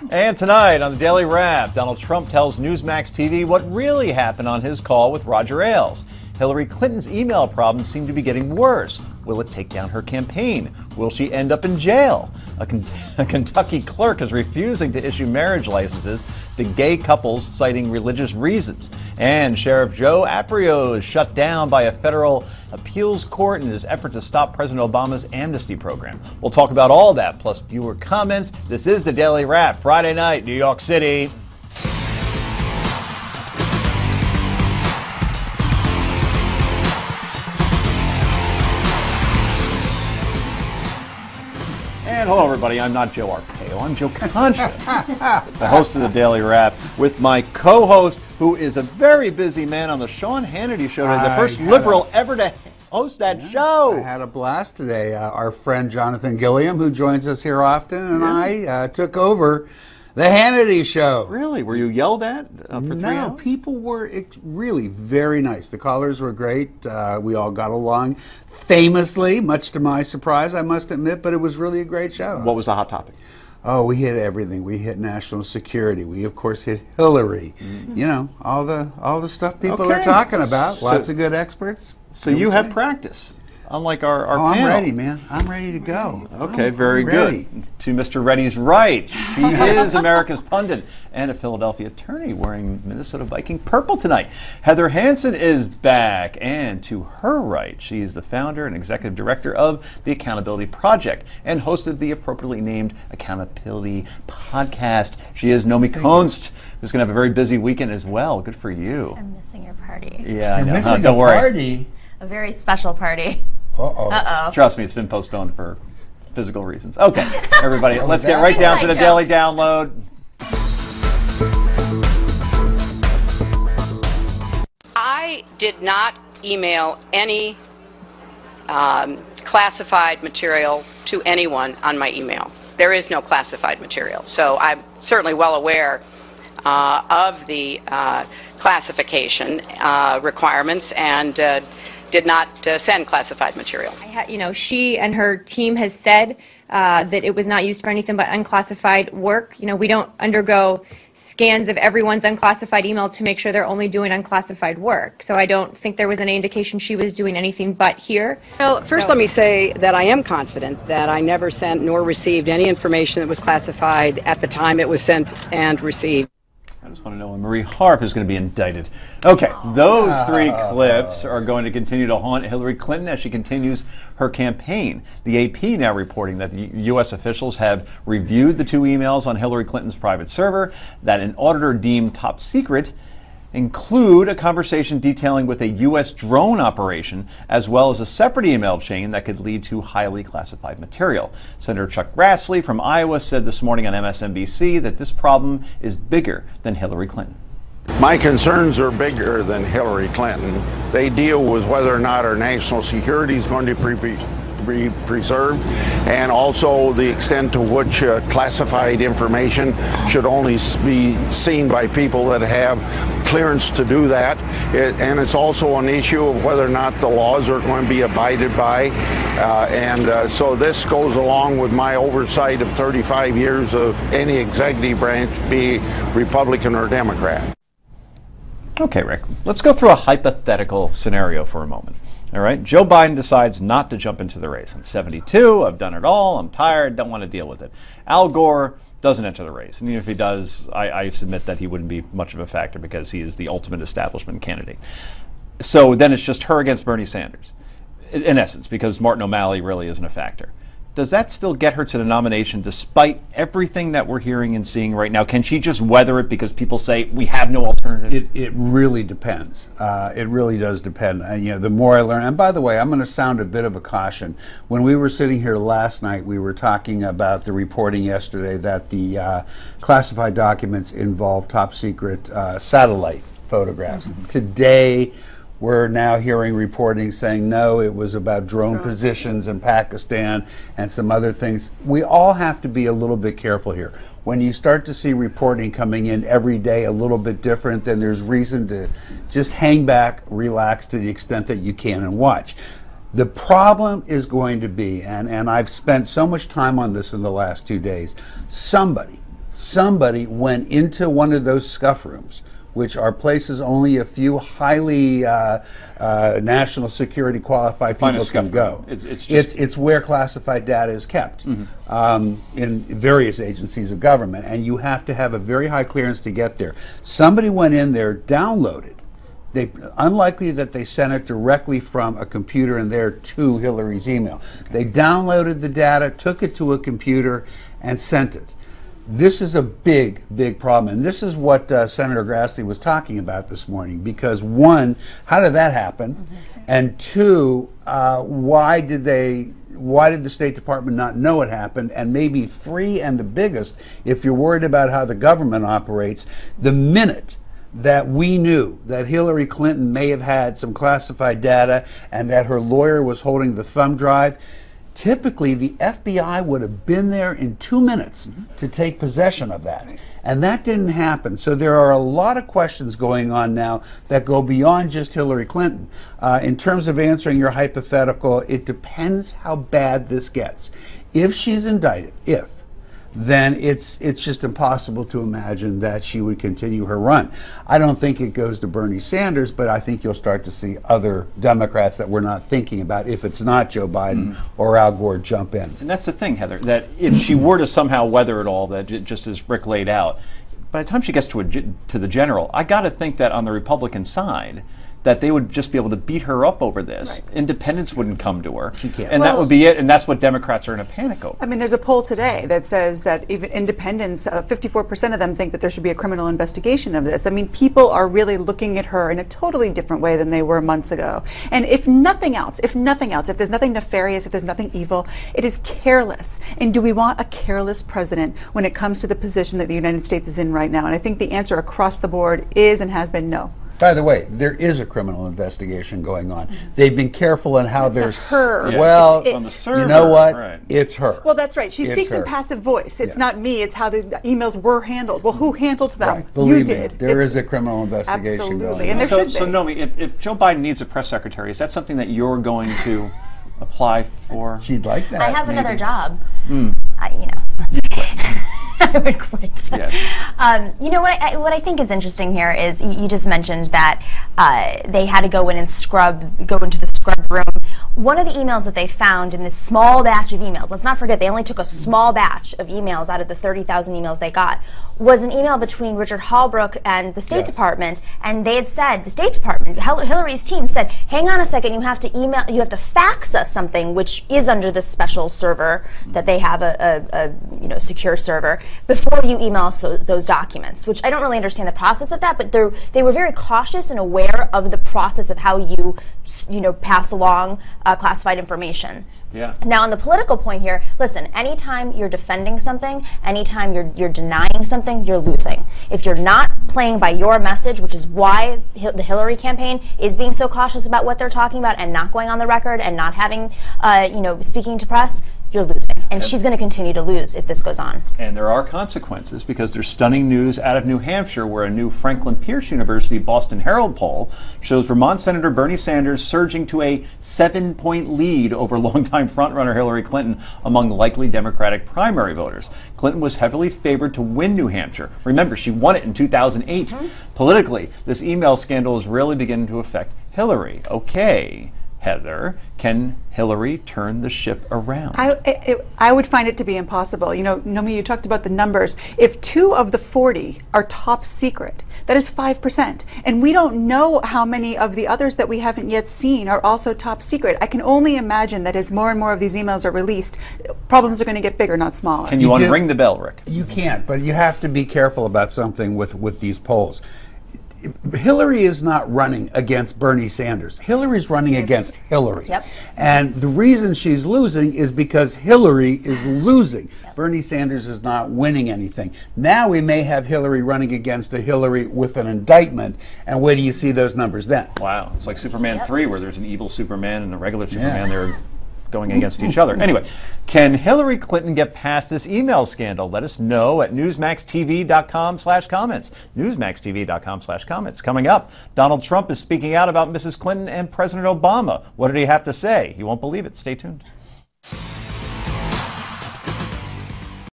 And tonight on the Daily Wrap, Donald Trump tells Newsmax TV what really happened on his call with Roger Ailes. Hillary Clinton's email problems seem to be getting worse. Will it take down her campaign? Will she end up in jail? A Kentucky clerk is refusing to issue marriage licenses to gay couples citing religious reasons. And Sheriff Joe Aprio is shut down by a federal appeals court in his effort to stop President Obama's amnesty program. We'll talk about all that, plus viewer comments. This is the Daily Wrap, Friday night, New York City. And hello, everybody. I'm not Joe Arpaio. I'm Joe Concha, the host of the Daily Wrap, with my co-host, who is a very busy man on the Sean Hannity Show today, the first liberal ever to host that show. I had a blast today. Our friend Jonathan Gilliam, who joins us here often, and I took over the Hannity Show. Really? Were you yelled at for 3 hours? No, people were really very nice. The callers were great. We all got along famously, much to my surprise, I must admit, but it was really a great show. What was the hot topic? Oh, we hit everything. We hit national security. We, of course, hit Hillary. Mm-hmm. You know, all the stuff people are talking about. Lots of good experts. So you had practice. Unlike our panel. I'm ready, man. I'm ready to go. Okay, very good. To Mr. Reddy's right, she is America's pundit and a Philadelphia attorney wearing Minnesota Viking purple tonight. Heather Hansen is back, and to her right, she is the founder and executive director of the Accountability Project and host of the appropriately named Accountability Podcast. She is Nomi Konst, who's going to have a very busy weekend as well. Good for you. I'm missing your party. Yeah, I know. Missing Don't a worry. party? A very special party. Uh-oh. Uh-oh. Trust me, it's been postponed for physical reasons. Okay, everybody, let's get right down to the Daily Download. I did not email any classified material to anyone on my email. There is no classified material. So I'm certainly well aware of the classification requirements and did not send classified material. You know, she and her team has said that it was not used for anything but unclassified work. You know, we don't undergo scans of everyone's unclassified email to make sure they're only doing unclassified work. So I don't think there was any indication she was doing anything but here. Well, first let me say that I am confident that I never sent nor received any information that was classified at the time it was sent and received. I just want to know when Marie Harp is going to be indicted. Okay, those three clips are going to continue to haunt Hillary Clinton as she continues her campaign. The AP now reporting that the U.S. officials have reviewed the 2 emails on Hillary Clinton's private server that an auditor deemed top secret include a conversation detailing with a U.S. drone operation, as well as a separate email chain that could lead to highly classified material. Senator Chuck Grassley from Iowa said this morning on MSNBC that this problem is bigger than Hillary Clinton. My concerns are bigger than Hillary Clinton. They deal with whether or not our national security is going to be preserved, and also the extent to which classified information should only be seen by people that have clearance to do that. And it's also an issue of whether or not the laws are going to be abided by. So this goes along with my oversight of 35 years of any executive branch, be Republican or Democrat. Okay, Rick, let's go through a hypothetical scenario for a moment. All right, Joe Biden decides not to jump into the race. I'm 72, I've done it all, I'm tired, don't want to deal with it. Al Gore doesn't enter the race. And even if he does, I submit that he wouldn't be much of a factor because he is the ultimate establishment candidate. So then it's just her against Bernie Sanders, in essence, because Martin O'Malley really isn't a factor. Does that still get her to the nomination despite everything that we're hearing and seeing right now? Can she just weather it because people say we have no alternative? It really depends. It really does depend. You know, the more I learn, and by the way, I'm going to sound a bit of a caution. When we were sitting here last night, we were talking about the reporting yesterday that the classified documents involve top secret satellite photographs. Mm-hmm. Today, we're now hearing reporting saying, no, it was about drone positions in Pakistan and some other things. We all have to be a little bit careful here. When you start to see reporting coming in every day a little bit different, then there's reason to just hang back, relax to the extent that you can and watch. The problem is going to be, and I've spent so much time on this in the last 2 days, somebody went into one of those scuff rooms, which are places only a few highly national security qualified people can go. It's where classified data is kept in various agencies of government, and you have to have a very high clearance to get there. Somebody went in there, downloaded. Unlikely that they sent it directly from a computer in there to Hillary's email. They downloaded the data, took it to a computer, and sent it. This is a big, big problem, and this is what Senator Grassley was talking about this morning, because one, how did that happen? And two, why did the State Department not know it happened? And maybe three, and the biggest, if you're worried about how the government operates, the minute that we knew that Hillary Clinton may have had some classified data and that her lawyer was holding the thumb drive, typically the FBI would have been there in 2 minutes to take possession of that. And that didn't happen. So there are a lot of questions going on now that go beyond just Hillary Clinton. In terms of answering your hypothetical, it depends how bad this gets. If she's indicted, then it's just impossible to imagine that she would continue her run. I don't think it goes to Bernie Sanders, but I think you'll start to see other Democrats that we're not thinking about, if it's not Joe Biden or Al Gore, jump in. And that's the thing, Heather, that if she were to somehow weather it all, that just as Rick laid out, by the time she gets to the general, I got to think that on the Republican side, that they would just be able to beat her up over this. Right. Independents wouldn't come to her. She can't. And that would be it, and that's what Democrats are in a panic over. I mean, there's a poll today that says that even independents, 54% of them think that there should be a criminal investigation of this. I mean, people are really looking at her in a totally different way than they were months ago. And if nothing else, if there's nothing nefarious, if there's nothing evil, it is careless. And do we want a careless president when it comes to the position that the United States is in right now? And I think the answer across the board is and has been no. By the way, there is a criminal investigation going on. They've been careful in how they're... her. Yeah. Well, on the server, you know what? right. It's her. Well, that's right. She It's speaks her. in passive voice. It's Yeah. not me. It's how the emails were handled. Well, who handled them? Right. Believe You me, did. there is a criminal investigation Absolutely. going And on. there should So be. Nomi, if Joe Biden needs a press secretary, is that something that you're going to apply for? She'd like that. I have maybe. another job. I would quit. Yeah. You know what I think is interesting here is you just mentioned that they had to go in and go into the scrub room. One of the emails that they found in this small batch of emails, let's not forget they only took a small batch of emails out of the 30,000 emails they got, was an email between Richard Holbrooke and the State Department, and they had said, the State Department, Hillary's team said, hang on a second, you have to fax us something, which is under this special server that they have, a secure server, before you email us those documents, which I don't really understand the process of that, but they were very cautious and aware of the process of how you pass along classified information. Yeah. Now, on the political point here, listen, anytime you're defending something, anytime you're denying something, you're losing. If you're not playing by your message, which is why the Hillary campaign is being so cautious about what they're talking about and not going on the record and not having, speaking to press, you're losing. And she's going to continue to lose if this goes on. And there are consequences, because there's stunning news out of New Hampshire, where a new Franklin Pierce University Boston Herald poll shows Vermont Senator Bernie Sanders surging to a 7-point lead over longtime frontrunner Hillary Clinton among likely Democratic primary voters. Clinton was heavily favored to win New Hampshire. Remember, she won it in 2008. Politically, this email scandal is really beginning to affect Hillary. Okay, Heather, can Hillary turn the ship around? I would find it to be impossible. Nomi, you talked about the numbers. If 2 of the 40 are top secret, that is 5%. And we don't know how many of the others that we haven't yet seen are also top secret. I can only imagine that as more and more of these emails are released, problems are going to get bigger, not smaller. Can you unring the bell, Rick? You can't, but you have to be careful about something with these polls. Hillary is not running against Bernie Sanders. Hillary's running against Hillary. Yep. And the reason she's losing is because Hillary is losing. Yep. Bernie Sanders is not winning anything. Now we may have Hillary running against a Hillary with an indictment, and where do you see those numbers then? Wow, it's like Superman 3, where there's an evil Superman and a regular Superman. They're going against each other. Anyway, can Hillary Clinton get past this email scandal? Let us know at newsmaxtv.com/comments. Newsmaxtv.com/comments. Coming up, Donald Trump is speaking out about Mrs. Clinton and President Obama. What did he have to say? You won't believe it. Stay tuned.